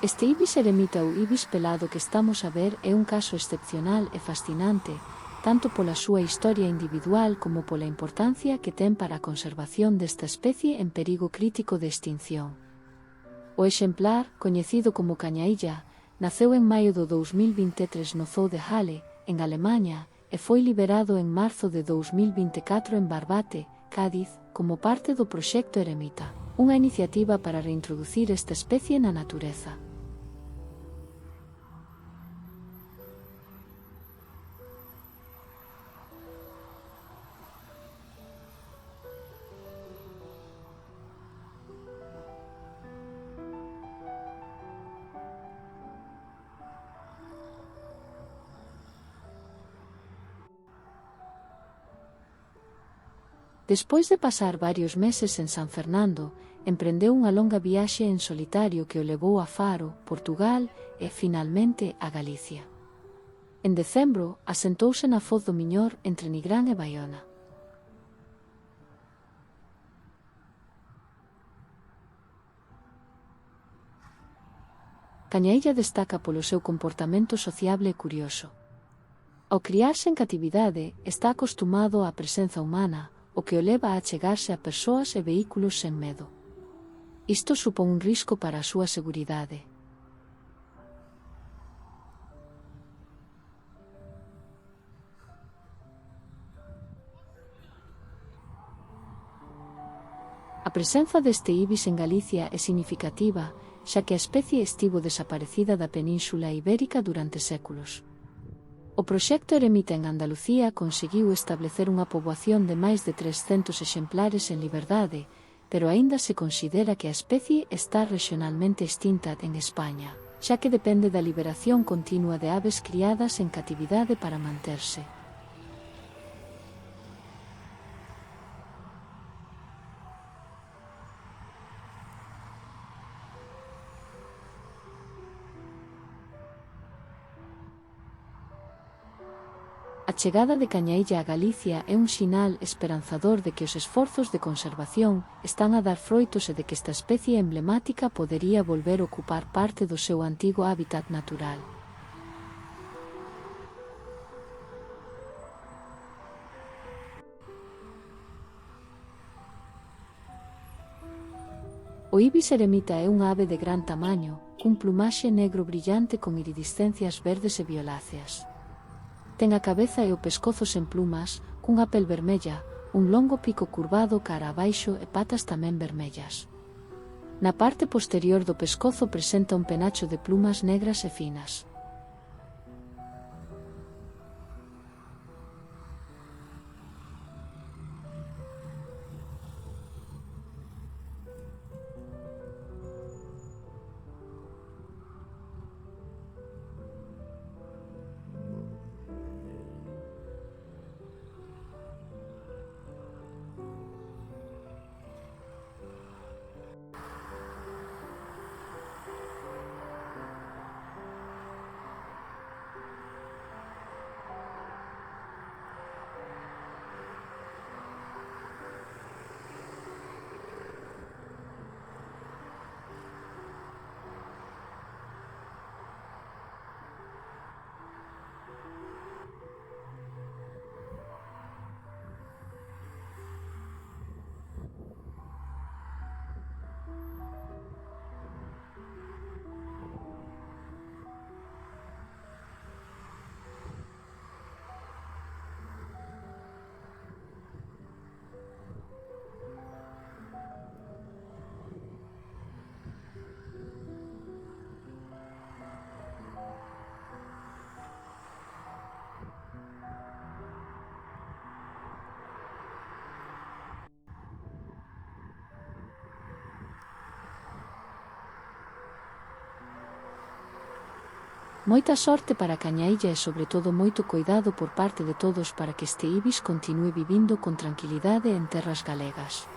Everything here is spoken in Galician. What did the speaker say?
Este ibis eremita ou ibis pelado que estamos a ver é un caso excepcional e fascinante, tanto pola súa historia individual como pola importancia que ten para a conservación desta especie en perigo crítico de extinción. O exemplar, coñecido como cañailla, naceu en maio do 2023 no Zoo de Halle, en Alemaña, e foi liberado en marzo de 2024 en Barbate, Cádiz, como parte do proxecto Eremita, unha iniciativa para reintroducir esta especie na natureza. Despois de pasar varios meses en San Fernando, emprendeu unha longa viaxe en solitario que o levou a Faro, Portugal e, finalmente, a Galicia. En decembro, asentouse na Foz do Miñor entre Nigrán e Baiona. Cañailla destaca polo seu comportamento sociable e curioso. Ao criarse en catividade, está acostumado á presenza humana, o que o leva a achegarse a persoas e vehículos sen medo. Isto supón un risco para a súa seguridade. A presenza deste ibis en Galicia é significativa, xa que a especie estivo desaparecida da Península Ibérica durante séculos. O proxecto Eremita en Andalucía conseguiu establecer unha poboación de máis de 300 exemplares en liberdade, pero aínda se considera que a especie está rexionalmente extinta en España, xa que depende da liberación continua de aves criadas en catividade para manterse. A chegada de Cañailla a Galicia é un sinal esperanzador de que os esforzos de conservación están a dar froitos e de que esta especie emblemática podería volver a ocupar parte do seu antigo hábitat natural. O ibis eremita é unha ave de gran tamaño, cun plumaxe negro brillante con iridiscencias verdes e violáceas. Ten a cabeza e o pescozo sen plumas, cunha pel vermella, un longo pico curvado cara abaixo e patas tamén vermellas. Na parte posterior do pescozo presenta un penacho de plumas negras e finas. Moita sorte para a cañailla e sobre todo moito coidado por parte de todos para que este ibis continúe vivindo con tranquilidade en terras galegas.